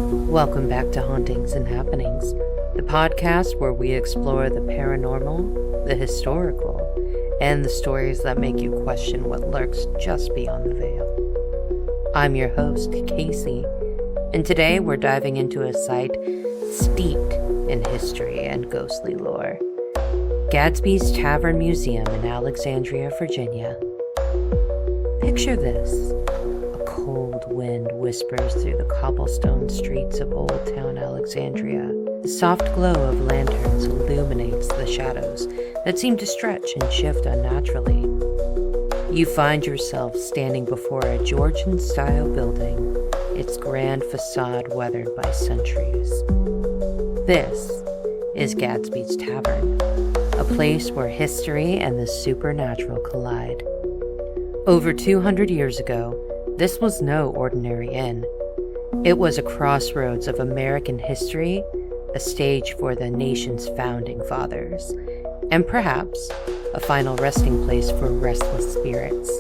Welcome back to Hauntings and Happenings, the podcast where we explore the paranormal, the historical, and the stories that make you question what lurks just beyond the veil. I'm your host, Casey, and today we're diving into a site steeped in history and ghostly lore. Gadsby's Tavern Museum in Alexandria, Virginia. Picture this. A cold wind whispers through the cobblestone streets of Old Town Alexandria. The soft glow of lanterns illuminates the shadows that seem to stretch and shift unnaturally. You find yourself standing before a Georgian-style building, its grand facade weathered by centuries. This is Gadsby's Tavern, a place where history and the supernatural collide. Over 200 years ago, this was no ordinary inn. It was a crossroads of American history, a stage for the nation's founding fathers, and perhaps a final resting place for restless spirits.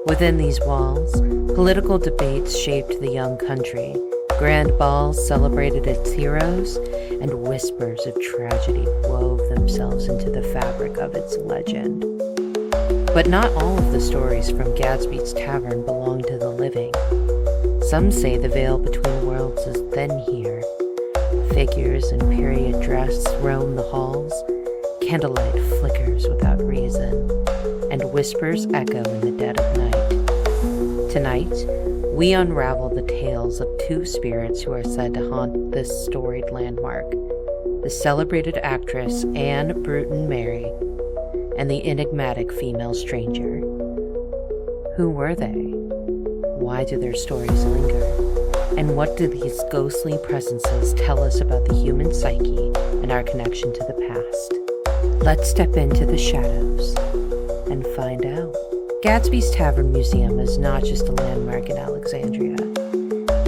Within these walls, political debates shaped the young country, grand balls celebrated its heroes, and whispers of tragedy wove themselves into the fabric of its legend. But not all of the stories from Gadsby's Tavern belong to the living. Some say the veil between worlds is thin here. Figures in period dress roam the halls, candlelight flickers without reason, and whispers echo in the dead of night. Tonight, we unravel the tales of two spirits who are said to haunt this storied landmark: the celebrated actress Anne Bruton Mary and the enigmatic female stranger. Who were they? Why do their stories linger? And what do these ghostly presences tell us about the human psyche and our connection to the past? Let's step into the shadows and find out. Gadsby's Tavern Museum is not just a landmark in Alexandria.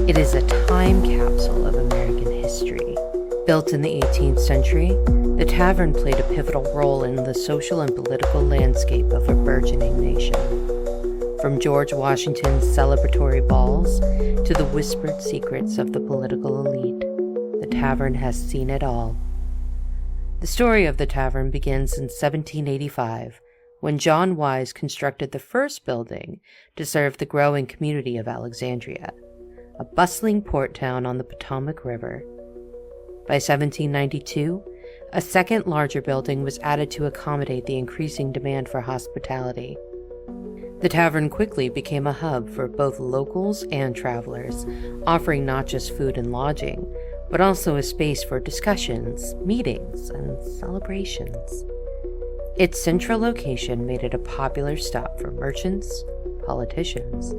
It is a time capsule of American history. Built in the 18th century, the tavern played a pivotal role in the social and political landscape of a burgeoning nation. From George Washington's celebratory balls to the whispered secrets of the political elite, the tavern has seen it all. The story of the tavern begins in 1785, when John Wise constructed the first building to serve the growing community of Alexandria, a bustling port town on the Potomac River. By 1792, a second larger building was added to accommodate the increasing demand for hospitality. The tavern quickly became a hub for both locals and travelers, offering not just food and lodging, but also a space for discussions, meetings, and celebrations. Its central location made it a popular stop for merchants, politicians,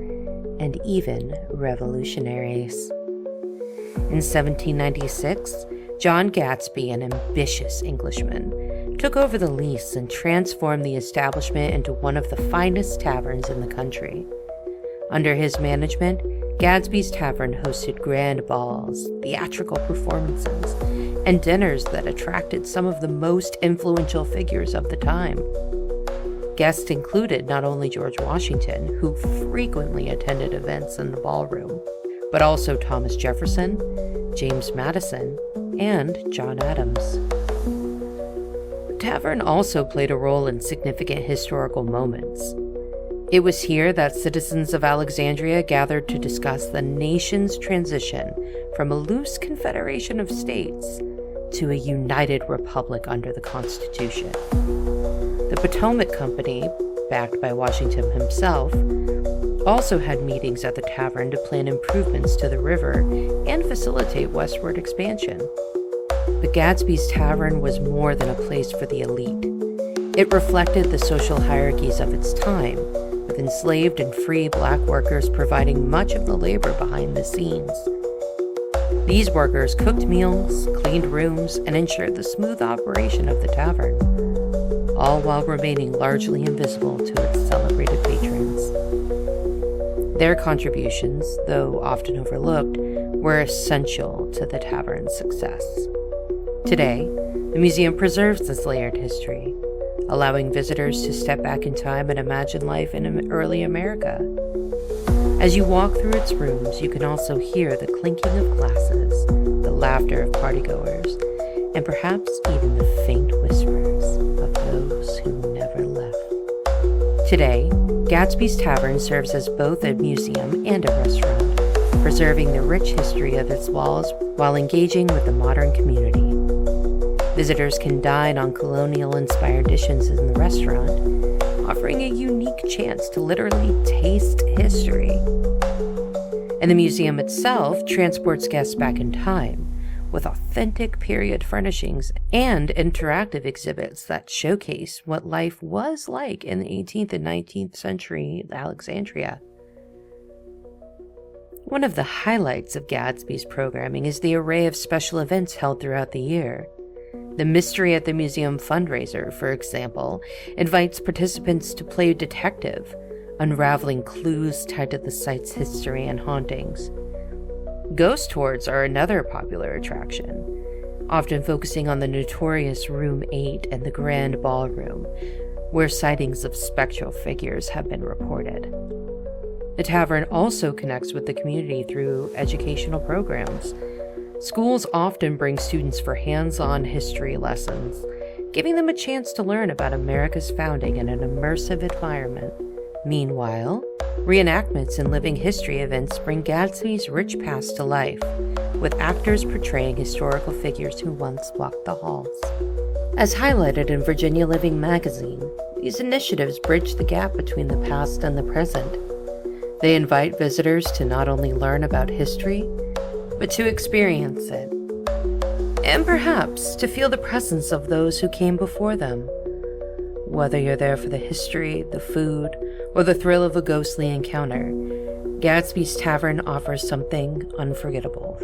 and even revolutionaries. In 1796, John Gadsby, an ambitious Englishman, took over the lease and transformed the establishment into one of the finest taverns in the country. Under his management, Gadsby's Tavern hosted grand balls, theatrical performances, and dinners that attracted some of the most influential figures of the time. Guests included not only George Washington, who frequently attended events in the ballroom, but also Thomas Jefferson, James Madison, and John Adams. The tavern also played a role in significant historical moments. It was here that citizens of Alexandria gathered to discuss the nation's transition from a loose confederation of states to a united republic under the Constitution. The Potomac Company, backed by Washington himself, also had meetings at the tavern to plan improvements to the river and facilitate westward expansion. But Gadsby's Tavern was more than a place for the elite. It reflected the social hierarchies of its time, with enslaved and free black workers providing much of the labor behind the scenes. These workers cooked meals, cleaned rooms, and ensured the smooth operation of the tavern, all while remaining largely invisible to its celebrated patrons. Their contributions, though often overlooked, were essential to the tavern's success. Today, the museum preserves this layered history, allowing visitors to step back in time and imagine life in early America. As you walk through its rooms, you can also hear the clinking of glasses, the laughter of partygoers, and perhaps even the faint whispers of those who never left. Today, Gatsby's Tavern serves as both a museum and a restaurant, preserving the rich history of its walls while engaging with the modern community. Visitors can dine on colonial-inspired dishes in the restaurant, offering a unique chance to literally taste history. And the museum itself transports guests back in time, with authentic period furnishings and interactive exhibits that showcase what life was like in the 18th and 19th century Alexandria. One of the highlights of Gatsby's programming is the array of special events held throughout the year. The Mystery at the Museum fundraiser, for example, invites participants to play detective, unraveling clues tied to the site's history and hauntings. Ghost tours are another popular attraction, often focusing on the notorious Room 8 and the Grand Ballroom, where sightings of spectral figures have been reported. The tavern also connects with the community through educational programs. Schools often bring students for hands-on history lessons, giving them a chance to learn about America's founding in an immersive environment. Meanwhile, reenactments and living history events bring Gatsby's rich past to life, with actors portraying historical figures who once walked the halls. As highlighted in Virginia Living magazine, these initiatives bridge the gap between the past and the present. They invite visitors to not only learn about history, but to experience it, and perhaps to feel the presence of those who came before them. Whether you're there for the history, the food, or the thrill of a ghostly encounter, Gatsby's Tavern offers something unforgettable.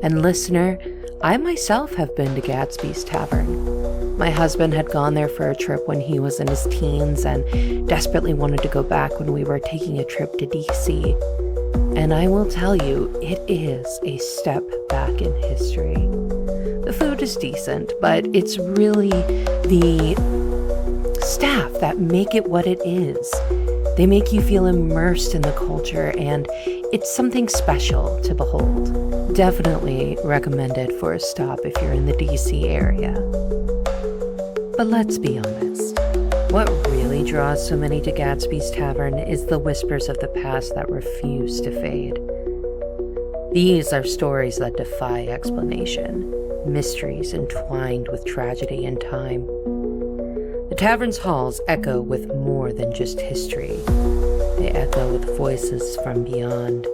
And listener, I myself have been to Gatsby's Tavern. My husband had gone there for a trip when he was in his teens and desperately wanted to go back when we were taking a trip to DC. And I will tell you, it is a step back in history. The food is decent, but it's really the staff that make it what it is. They make you feel immersed in the culture, and it's something special to behold. Definitely recommended for a stop if you're in the DC area. But let's be honest, what really draws so many to Gatsby's Tavern is the whispers of the past that refuse to fade. These are stories that defy explanation, mysteries entwined with tragedy and time. The tavern's halls echo with more than just history. They echo with voices from beyond.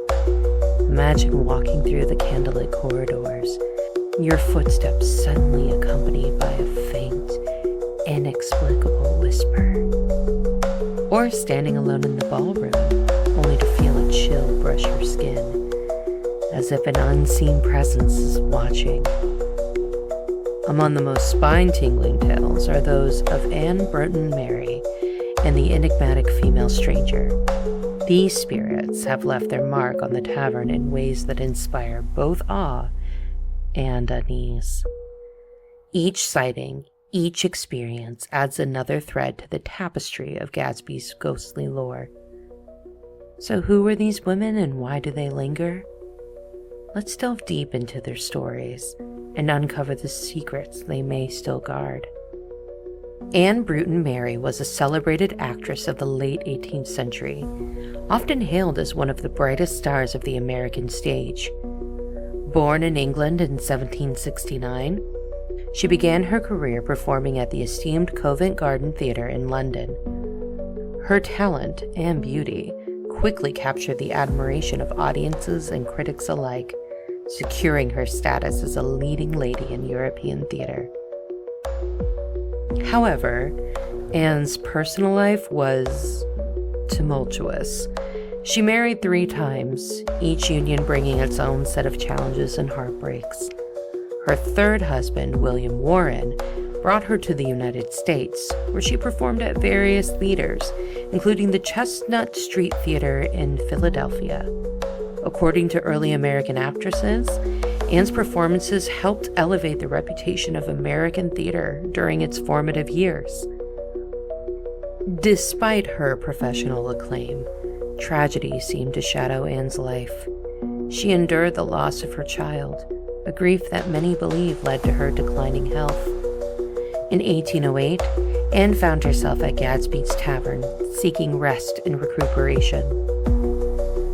Imagine walking through the candlelit corridors, your footsteps suddenly accompanied by a faint, inexplicable whisper. Or standing alone in the ballroom, only to feel a chill brush your skin, as if an unseen presence is watching. Among the most spine-tingling tales are those of Anne Broughton Mary and the enigmatic female stranger. These spirits have left their mark on the tavern in ways that inspire both awe and unease. Each sighting, each experience adds another thread to the tapestry of Gatsby's ghostly lore. So who were these women and why do they linger? Let's delve deep into their stories and uncover the secrets they may still guard. Anne Broughton Mary was a celebrated actress of the late 18th century, often hailed as one of the brightest stars of the American stage. Born in England in 1769, she began her career performing at the esteemed Covent Garden Theatre in London. Her talent and beauty quickly captured the admiration of audiences and critics alike, securing her status as a leading lady in European theater. However, Anne's personal life was tumultuous. She married 3 times, each union bringing its own set of challenges and heartbreaks. Her third husband, William Warren, brought her to the United States, where she performed at various theaters, including the Chestnut Street Theater in Philadelphia. According to early American actresses, Anne's performances helped elevate the reputation of American theater during its formative years. Despite her professional acclaim, Tragedy seemed to shadow Anne's life. She endured the loss of her child, a grief that many believe led to her declining health. In 1808, Anne found herself at Gadsby's Tavern, seeking rest and recuperation.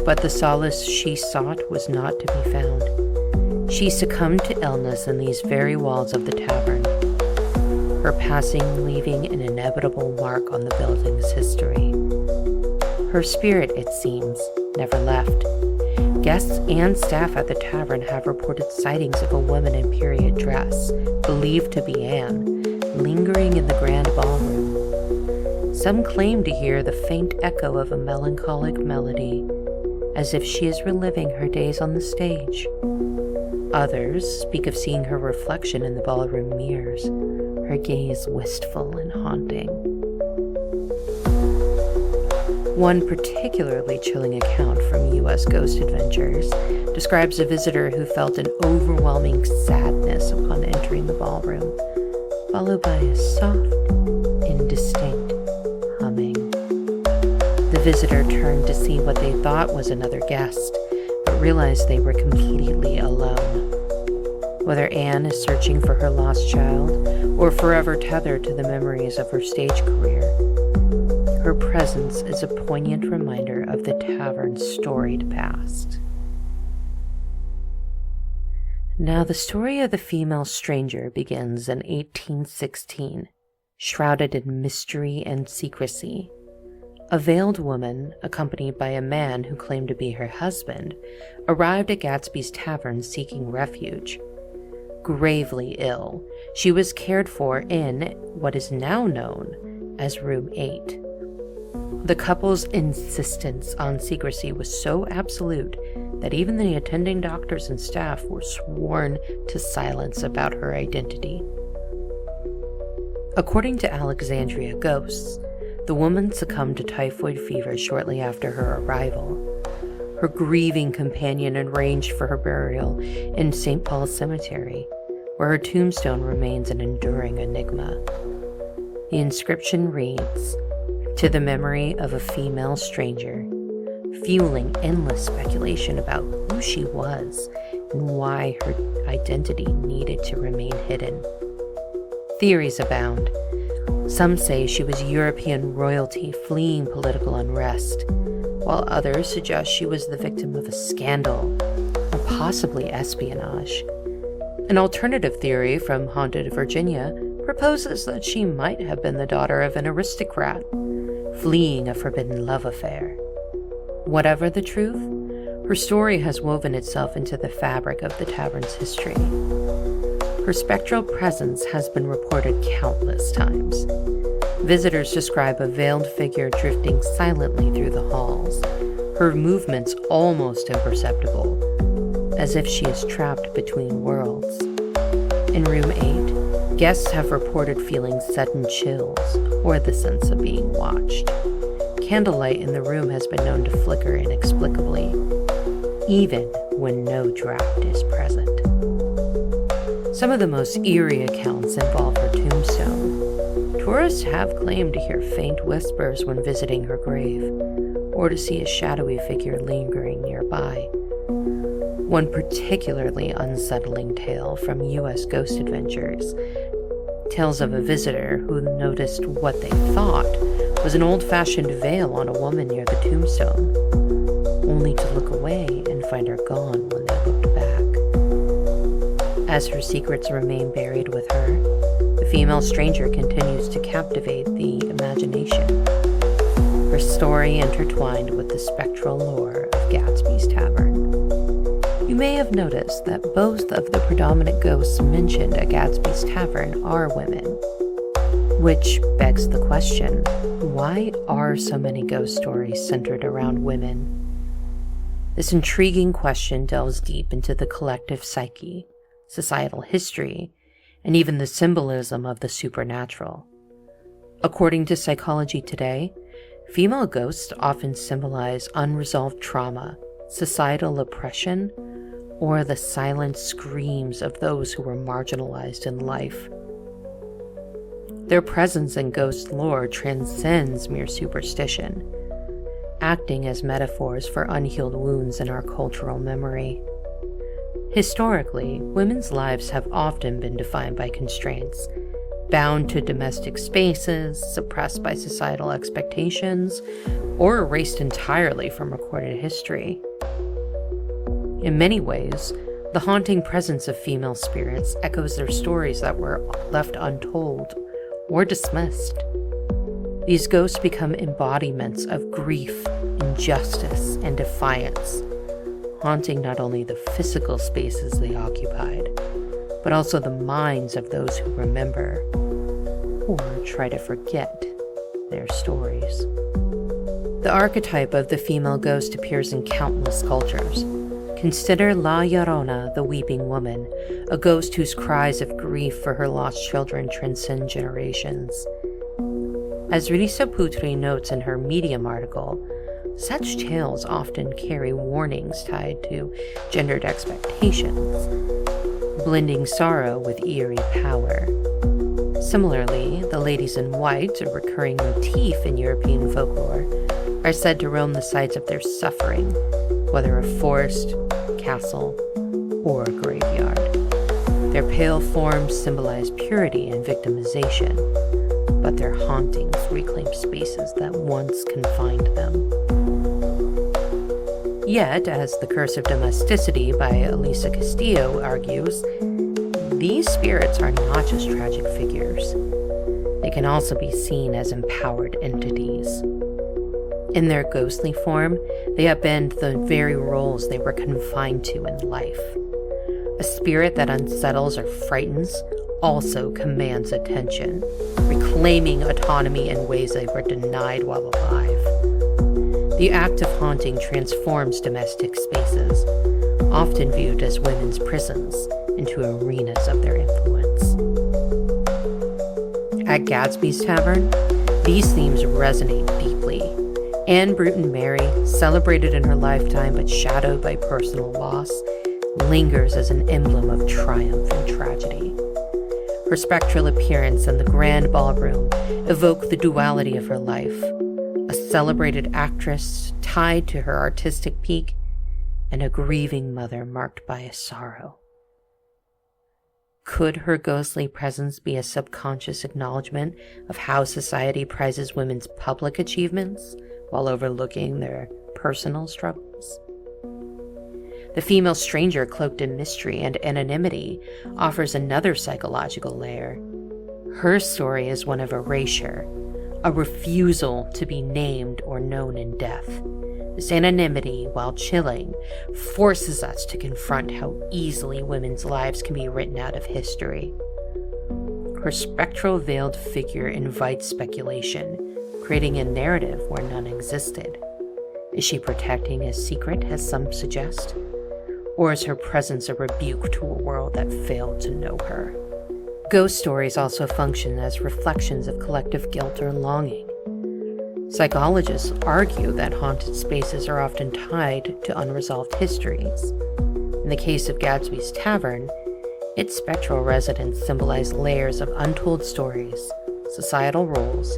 But the solace she sought was not to be found. She succumbed to illness in these very walls of the tavern, her passing leaving an inevitable mark on the building's history. Her spirit, it seems, never left. Guests and staff at the tavern have reported sightings of a woman in period dress, believed to be Anne, lingering in the grand ballroom. Some claim to hear the faint echo of a melancholic melody, as if she is reliving her days on the stage. Others speak of seeing her reflection in the ballroom mirrors, her gaze wistful and haunting. One particularly chilling account from U.S. Ghost Adventures describes a visitor who felt an overwhelming sadness upon entering the ballroom, followed by a soft, indistinct humming. The visitor turned to see what they thought was another guest, but realized they were completely alone. Whether Anne is searching for her lost child or forever tethered to the memories of her stage career, her presence is a poignant reminder of the tavern's storied past. Now, the story of the female stranger begins in 1816, shrouded in mystery and secrecy. A veiled woman, accompanied by a man who claimed to be her husband, arrived at Gadsby's Tavern seeking refuge. Gravely ill, she was cared for in what is now known as Room 8. The couple's insistence on secrecy was so absolute that even the attending doctors and staff were sworn to silence about her identity. According to Alexandria Ghosts, the woman succumbed to typhoid fever shortly after her arrival. Her grieving companion arranged for her burial in St. Paul's Cemetery, where her tombstone remains an enduring enigma. The inscription reads, "To the memory of a female stranger," fueling endless speculation about who she was and why her identity needed to remain hidden. Theories abound. Some say she was European royalty fleeing political unrest, while others suggest she was the victim of a scandal, or possibly espionage. An alternative theory from Haunted Virginia proposes that she might have been the daughter of an aristocrat, fleeing a forbidden love affair. Whatever the truth, her story has woven itself into the fabric of the tavern's history. Her spectral presence has been reported countless times. Visitors describe a veiled figure drifting silently through the halls, her movements almost imperceptible, as if she is trapped between worlds. In Room 8, guests have reported feeling sudden chills or the sense of being watched. Candlelight in the room has been known to flicker inexplicably, even when no draft is present. Some of the most eerie accounts involve her tombstone. Tourists have claimed to hear faint whispers when visiting her grave, or to see a shadowy figure lingering nearby. One particularly unsettling tale from U.S. Ghost Adventures tells of a visitor who noticed what they thought was an old-fashioned veil on a woman near the tombstone, only to look away and find her gone when they looked back. As her secrets remain buried with her, the female stranger continues to captivate the imagination, her story intertwined with the spectral lore of Gadsby's Tavern. You may have noticed that both of the predominant ghosts mentioned at Gadsby's Tavern are women, which begs the question, why are so many ghost stories centered around women? This intriguing question delves deep into the collective psyche, societal history, and even the symbolism of the supernatural. According to Psychology Today, female ghosts often symbolize unresolved trauma, societal oppression, or the silent screams of those who were marginalized in life. Their presence in ghost lore transcends mere superstition. acting as metaphors for unhealed wounds in our cultural memory. Historically, women's lives have often been defined by constraints, bound to domestic spaces, suppressed by societal expectations, or erased entirely from recorded history. In many ways, the haunting presence of female spirits echoes their stories that were left untold or dismissed. These ghosts become embodiments of grief, injustice, and defiance, haunting not only the physical spaces they occupied, but also the minds of those who remember or try to forget their stories. The archetype of the female ghost appears in countless cultures. Consider La Llorona, the weeping woman, a ghost whose cries of grief for her lost children transcend generations. As Risa Putri notes in her Medium article, such tales often carry warnings tied to gendered expectations, blending sorrow with eerie power. Similarly, the ladies in white, a recurring motif in European folklore, are said to roam the sites of their suffering, whether a forest, castle, or a graveyard. Their pale forms symbolize purity and victimization, but their hauntings reclaim spaces that once confined them. Yet, as The Curse of Domesticity by Elisa Castillo argues, these spirits are not just tragic figures. They can also be seen as empowered entities. In their ghostly form, they upend the very roles they were confined to in life. A spirit that unsettles or frightens also commands attention, reclaiming autonomy in ways they were denied while alive. The act of haunting transforms domestic spaces, often viewed as women's prisons, into arenas of their influence. At Gadsby's Tavern, these themes resonate deeply. Anne Bruton Mary, celebrated in her lifetime but shadowed by personal loss, lingers as an emblem of triumph and tragedy. Her spectral appearance and the grand ballroom evoke the duality of her life, a celebrated actress tied to her artistic peak, and a grieving mother marked by a sorrow. Could her ghostly presence be a subconscious acknowledgement of how society prizes women's public achievements while overlooking their personal struggles? The female stranger cloaked in mystery and anonymity offers another psychological layer. Her story is one of erasure, a refusal to be named or known in death. This anonymity, while chilling, forces us to confront how easily women's lives can be written out of history. Her spectral veiled figure invites speculation, creating a narrative where none existed. Is she protecting a secret, as some suggest? Or is her presence a rebuke to a world that failed to know her? Ghost stories also function as reflections of collective guilt or longing. Psychologists argue that haunted spaces are often tied to unresolved histories. In the case of Gadsby's Tavern, its spectral residents symbolize layers of untold stories, societal roles,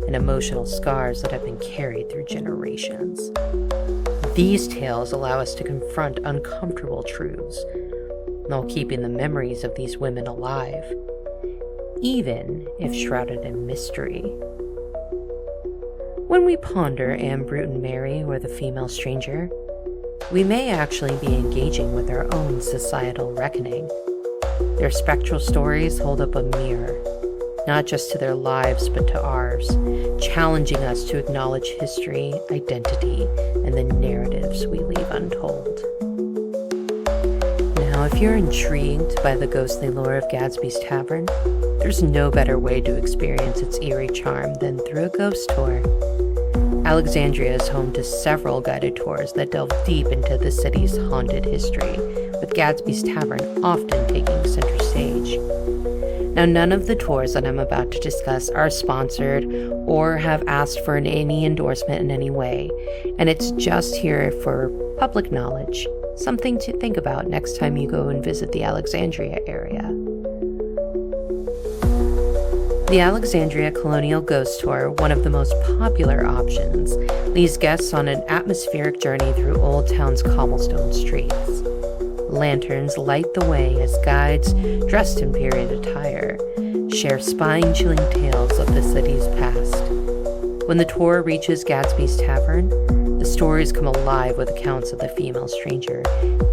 and emotional scars that have been carried through generations. These tales allow us to confront uncomfortable truths, while keeping the memories of these women alive, even if shrouded in mystery. When we ponder Anne Bruton Mary or the female stranger, we may actually be engaging with our own societal reckoning. Their spectral stories hold up a mirror, not just to their lives but to ours, challenging us to acknowledge history, identity, and the narratives we leave untold. Now, if you're intrigued by the ghostly lore of Gadsby's Tavern, there's no better way to experience its eerie charm than through a ghost tour. Alexandria is home to several guided tours that delve deep into the city's haunted history, with Gadsby's Tavern often taking center stage. Now, none of the tours that I'm about to discuss are sponsored or have asked for any endorsement in any way, and it's just here for public knowledge, something to think about next time you go and visit the Alexandria area. The Alexandria Colonial Ghost Tour, one of the most popular options, leads guests on an atmospheric journey through Old Town's cobblestone streets. Lanterns light the way as guides, dressed in period attire, share spine-chilling tales of the city's past. When the tour reaches Gadsby's Tavern, the stories come alive with accounts of the female stranger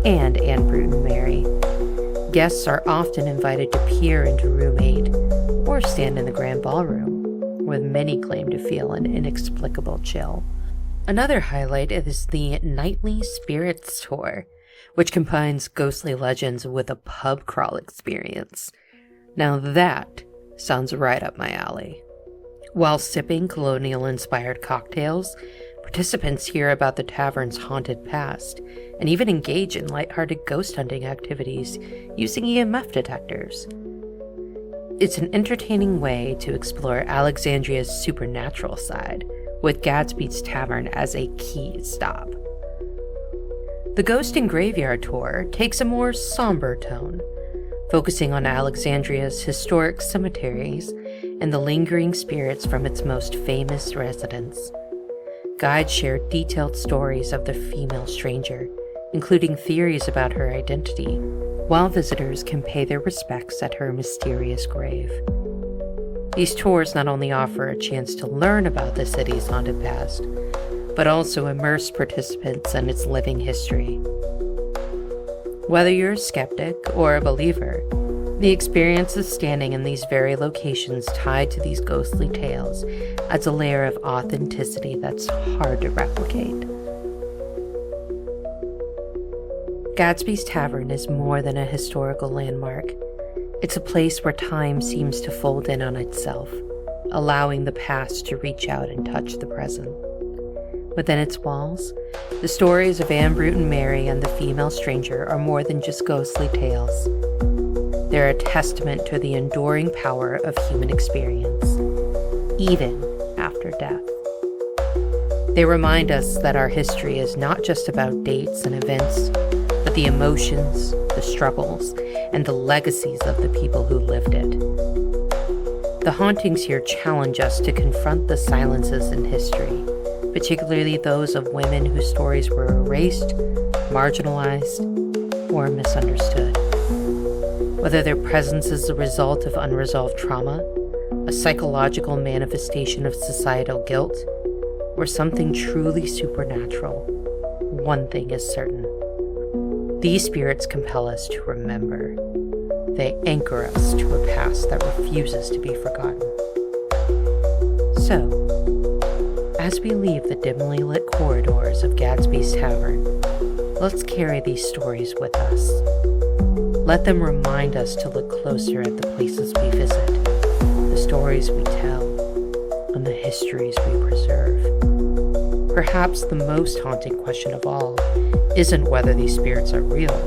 and Anne Bruton Mary. Guests are often invited to peer into Room 8 or stand in the Grand Ballroom, where many claim to feel an inexplicable chill. Another highlight is the Nightly Spirits Tour, which combines ghostly legends with a pub crawl experience. Now that sounds right up my alley. While sipping colonial-inspired cocktails, participants hear about the tavern's haunted past and even engage in lighthearted ghost hunting activities using EMF detectors. It's an entertaining way to explore Alexandria's supernatural side, with Gadsby's Tavern as a key stop. The Ghost and Graveyard Tour takes a more somber tone, focusing on Alexandria's historic cemeteries and the lingering spirits from its most famous residents. Guides share detailed stories of the female stranger, including theories about her identity, while visitors can pay their respects at her mysterious grave. These tours not only offer a chance to learn about the city's haunted past, but also immerse participants in its living history. Whether you're a skeptic or a believer, the experience of standing in these very locations tied to these ghostly tales adds a layer of authenticity that's hard to replicate. Gadsby's Tavern is more than a historical landmark. It's a place where time seems to fold in on itself, allowing the past to reach out and touch the present. Within its walls, the stories of Anne Bruton Mary and the female stranger are more than just ghostly tales. They're a testament to the enduring power of human experience, even after death. They remind us that our history is not just about dates and events, but the emotions, the struggles, and the legacies of the people who lived it. The hauntings here challenge us to confront the silences in history, particularly those of women whose stories were erased, marginalized, or misunderstood. Whether their presence is a result of unresolved trauma, a psychological manifestation of societal guilt, or something truly supernatural, one thing is certain. These spirits compel us to remember. They anchor us to a past that refuses to be forgotten. So, as we leave the dimly lit corridors of Gadsby's Tavern, let's carry these stories with us. Let them remind us to look closer at the places we visit, the stories we tell, and the histories we preserve. Perhaps the most haunting question of all isn't whether these spirits are real,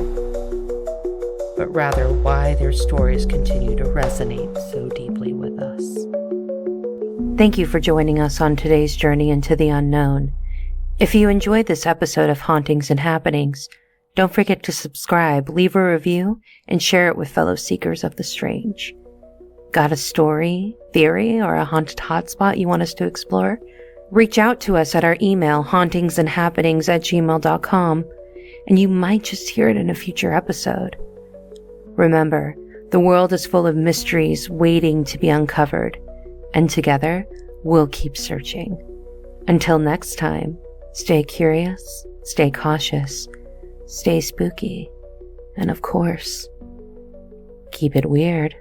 but rather why their stories continue to resonate so deeply with us. Thank you for joining us on today's journey into the unknown. If you enjoyed this episode of Hauntings and Happenings, don't forget to subscribe, leave a review, and share it with fellow seekers of the strange. Got a story, theory, or a haunted hotspot you want us to explore? Reach out to us at our email, hauntingsandhappenings@gmail.com, and you might just hear it in a future episode. Remember, the world is full of mysteries waiting to be uncovered, and together, we'll keep searching. Until next time, stay curious, stay cautious, stay spooky, and of course, keep it weird.